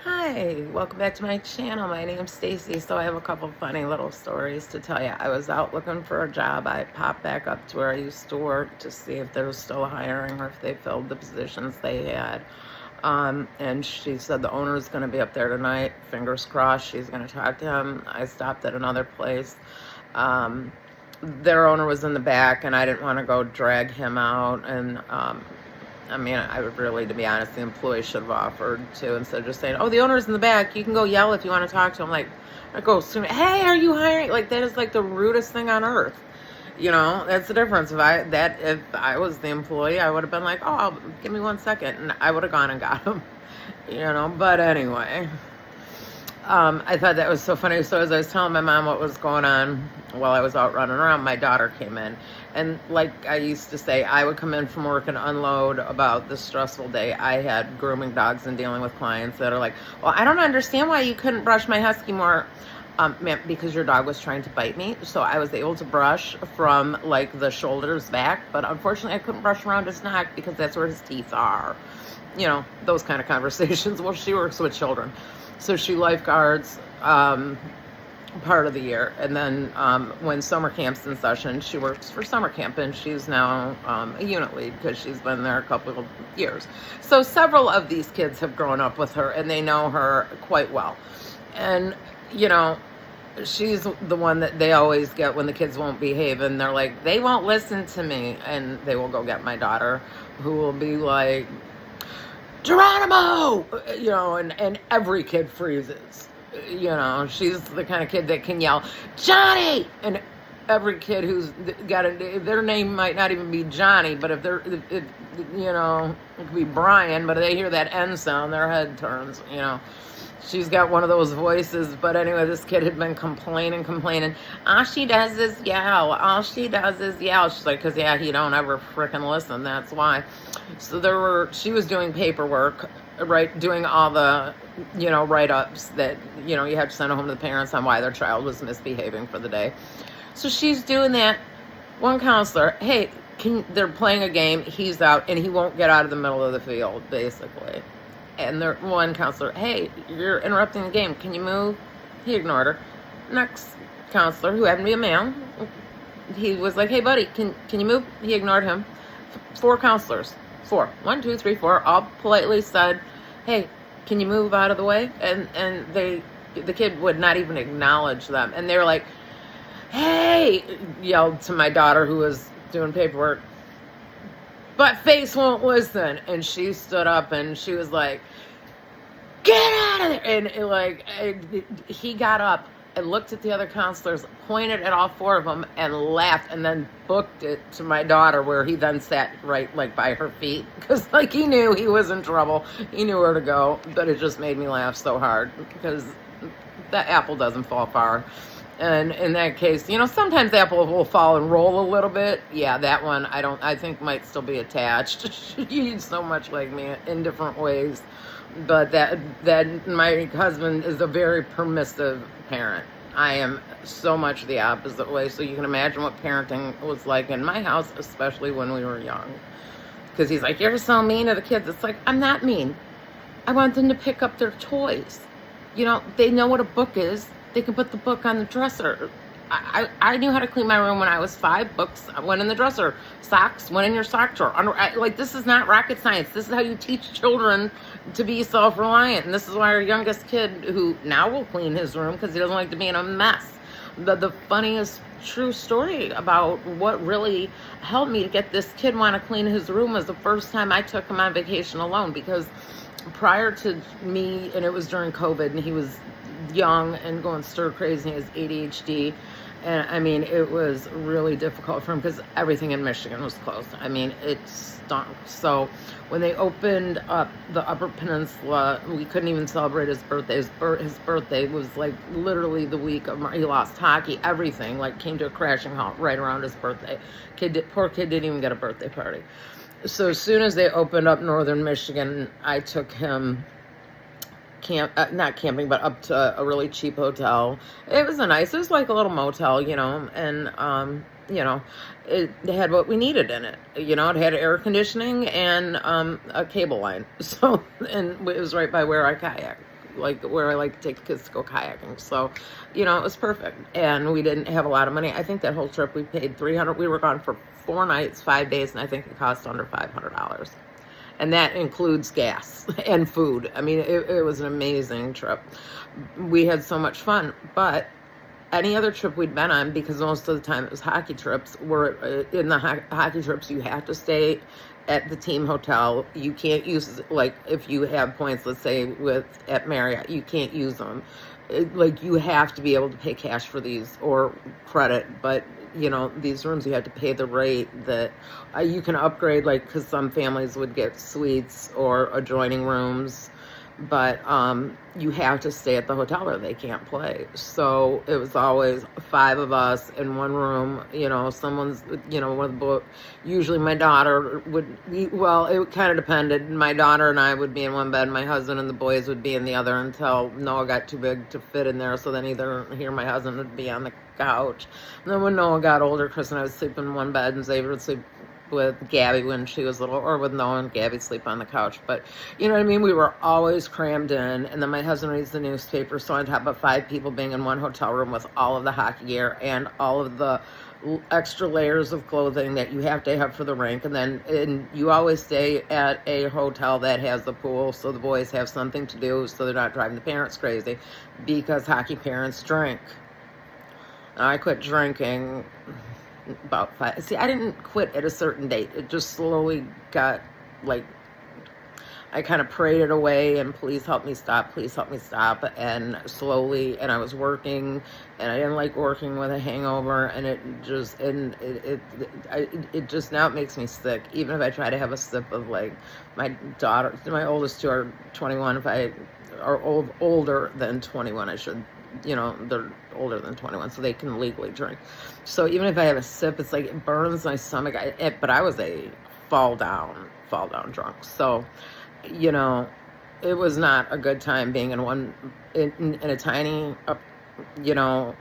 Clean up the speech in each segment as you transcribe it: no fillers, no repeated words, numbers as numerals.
Hi, welcome back to my channel. My name's Stacy. So I have a couple funny little stories to tell you. I was out looking for a job. I popped back up to where I used to work to see if they were still hiring or if they filled the positions they had. And she said the owner is going to be up there tonight. Fingers crossed she's going to talk to him. I stopped at another place. Their owner was in the back and I didn't want to go drag him out. And I mean, I would really, to be honest, the employee should have offered to, instead of just saying, oh, the owner's in the back, you can go yell if you want to talk to him. Like, I go, hey, are you hiring? Like, that is like the rudest thing on earth. You know, that's the difference. If I was the employee, I would have been like, oh, give me 1 second. And I would have gone and got him, but anyway. I thought that was so funny. So as I was telling my mom what was going on while I was out running around, my daughter came in. And like I used to say, I would come in from work and unload about the stressful day I had grooming dogs and dealing with clients that are like, well, I don't understand why you couldn't brush my husky more. Ma'am, because your dog was trying to bite me. So I was able to brush from like the shoulders back. But unfortunately, I couldn't brush around his neck because that's where his teeth are. Those kind of conversations. Well, she works with children. So she lifeguards part of the year. And then when summer camp's in session, she works for summer camp. And she's now a unit lead because she's been there a couple of years. So several of these kids have grown up with her and they know her quite well. And, she's the one that they always get when the kids won't behave. And they're like, they won't listen to me. And they will go get my daughter, who will be like, Geronimo, and every kid freezes. She's the kind of kid that can yell, Johnny, and every kid who's got their name might not even be Johnny, but if it could be Brian, but they hear that N sound, their head turns. She's got one of those voices. But anyway, this kid had been complaining. All she does is yell. All she does is yell. She's like, because, he don't ever frickin' listen. That's why. So she was doing paperwork, right, doing all the, write-ups that, you have to send home to the parents on why their child was misbehaving for the day. So she's doing that. One counselor, hey, they're playing a game. He's out, and he won't get out of the middle of the field, basically. And one counselor, hey, you're interrupting the game. Can you move? He ignored her. Next counselor, who happened to be a man, he was like, hey, buddy, can you move? He ignored him. 4 counselors. 4. 1, 2, 3, 4. All politely said, hey, can you move out of the way? And the kid would not even acknowledge them. And they were like, hey, yelled to my daughter who was doing paperwork, but face won't listen. And she stood up and she was like, get out of there. And he got up and looked at the other counselors, pointed at all 4 of them and laughed, and then booked it to my daughter, where he then sat right by her feet, because he knew he was in trouble. He knew where to go. But it just made me laugh so hard, because that apple doesn't fall far. And in that case, sometimes the apple will fall and roll a little bit. Yeah, that one I think might still be attached. She's so much like me in different ways. But that my husband is a very permissive parent. I am so much the opposite way. So you can imagine what parenting was like in my house, especially when we were young. Because he's like, you're so mean to the kids. It's like, I'm not mean. I want them to pick up their toys. They know what a book is. They can put the book on the dresser. I knew how to clean my room when I was 5. Books went in the dresser. Socks went in your sock drawer. This is not rocket science. This is how you teach children to be self-reliant. And this is why our youngest kid, who now will clean his room because he doesn't like to be in a mess. The funniest true story about what really helped me to get this kid want to clean his room was the first time I took him on vacation alone. Because prior to me, and it was during COVID, and he was young and going stir crazy, his ADHD. And I mean, it was really difficult for him because everything in Michigan was closed. I mean, it stunk. So when they opened up the Upper Peninsula, we couldn't even celebrate his birthday. His birthday was literally the week of he lost hockey. Everything came to a crashing halt right around his birthday. Poor kid didn't even get a birthday party. So as soon as they opened up northern Michigan, I took him not camping, but up to a really cheap hotel. It was it was like a little motel, and it had what we needed in it. It had air conditioning and a cable line. So, and it was right by where I kayak. like where I like to take the kids to go kayaking. So, you know, it was perfect. And we didn't have a lot of money. I think that whole trip we paid $300. We were gone for 4 nights, 5 days, and I think it cost under $500. And that includes gas and food. I mean, it was an amazing trip. We had so much fun, but any other trip we'd been on, because most of the time it was hockey trips, were in the hockey trips, you have to stay at the team hotel. You can't use, like, if you have points, let's say at Marriott, you can't use them. Like, you have to be able to pay cash for these or credit, but you know, these rooms you have to pay the rate that you can upgrade, like, because some families would get suites or adjoining rooms, but you have to stay at the hotel or they can't play. So it was always 5 of us in one room. You know, someone's, you know, one of the usually my daughter would be, well, it kind of depended. My daughter and I would be in one bed, my husband and the boys would be in the other, until Noah got too big to fit in there. So then either he or my husband would be on the couch. And then when Noah got older, Chris and I would sleep in one bed, and Xavier would sleep with Gabby when she was little, or with Noah and Gabby sleep on the couch. But you know what I mean? We were always crammed in. And then my husband reads the newspaper. So on top of 5 people being in one hotel room with all of the hockey gear and all of the extra layers of clothing that you have to have for the rink. And you always stay at a hotel that has the pool, so the boys have something to do, so they're not driving the parents crazy, because hockey parents drink. I quit drinking about 5. See, I didn't quit at a certain date. It just slowly got, like, I kind of prayed it away, and please help me stop, and slowly, and I was working, and I didn't like working with a hangover, and it just now it makes me sick. Even if I try to have a sip of, like, my daughter, my oldest 2 are 21. If I are older than 21, I should, you know, they're older than 21, so they can legally drink. So even if I have a sip, it's like it burns my stomach. But I was a fall down drunk. So, you know, it was not a good time being in a tiny, you know,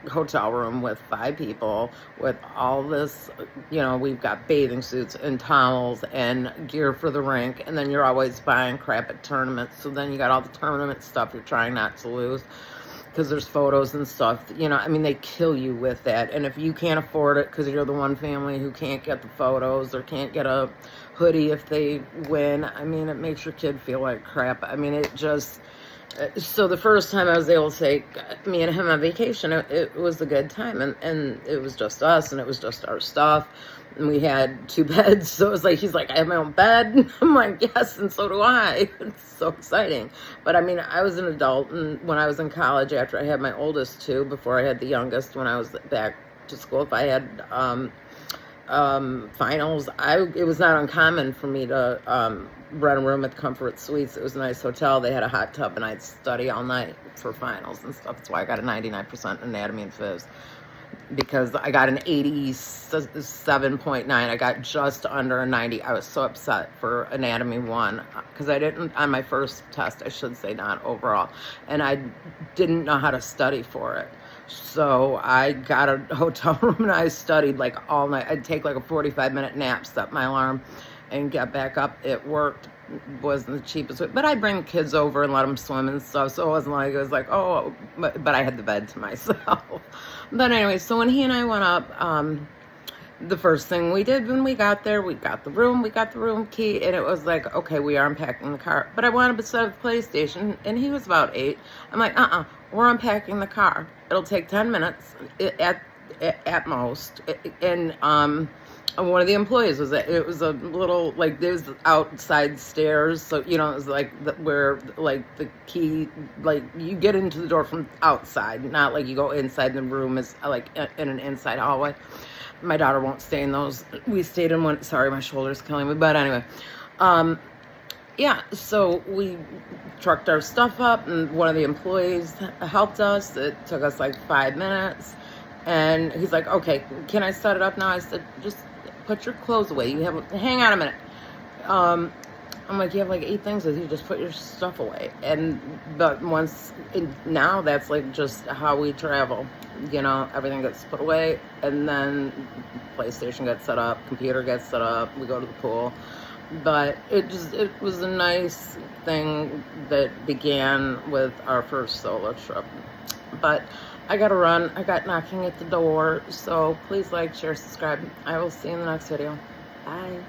hotel room with 5 people with all this, you know, we've got bathing suits and towels and gear for the rink, and then you're always buying crap at tournaments. So then you got all the tournament stuff you're trying not to lose, because there's photos and stuff, you know, I mean, they kill you with that. And if you can't afford it because you're the one family who can't get the photos or can't get a hoodie if they win, I mean, it makes your kid feel like crap. I mean, it just, so the first time I was able to take me and him on vacation, it was a good time, and it was just us, and it was just our stuff. And we had 2 beds, so it was like, he's like, I have my own bed. I'm like, yes, and so do I. It's so exciting. But I mean, I was an adult, and when I was in college, after I had my oldest 2, before I had the youngest, when I was back to school, if I had finals, it was not uncommon for me to rent a room at Comfort Suites. It was a nice hotel. They had a hot tub, and I'd study all night for finals and stuff. That's why I got a 99% anatomy and phys, because I got an 87.9. I got just under a 90. I was so upset for anatomy 1, because I didn't, on my first test, I should say, not overall, and I didn't know how to study for it. So I got a hotel room, and I studied like all night. I'd take like a 45-minute nap, set my alarm, and get back up. It worked. Wasn't the cheapest way, but I'd bring kids over and let them swim and stuff, so it wasn't like, it was like, oh, but I had the bed to myself. But anyway, so when he and I went up, the first thing we did when we got there, we got the room key, and it was like, okay, we are unpacking the car. But I wanted to set up the PlayStation, and he was about 8. I'm like, we're unpacking the car. It'll take 10 minutes at most. And one of the employees was it was a little, like, there's outside stairs, so you know, it was like where, like, the key, like, you get into the door from outside, not like you go inside. The room is like in an inside hallway. My daughter won't stay in those. We stayed in one. Sorry, my shoulder's killing me. But anyway, yeah, so we trucked our stuff up, and one of the employees helped us. It took us like 5 minutes, and he's like, okay, can I set it up now? I said, just put your clothes away. Hang on a minute. I'm like, you have like 8 things with you, just put your stuff away. But now that's like just how we travel. You know, everything gets put away, and then PlayStation gets set up, computer gets set up, we go to the pool. But it was a nice thing that began with our first solo trip. But I gotta run. I got knocking at the door. So please like, share, subscribe. I will see you in the next video. Bye.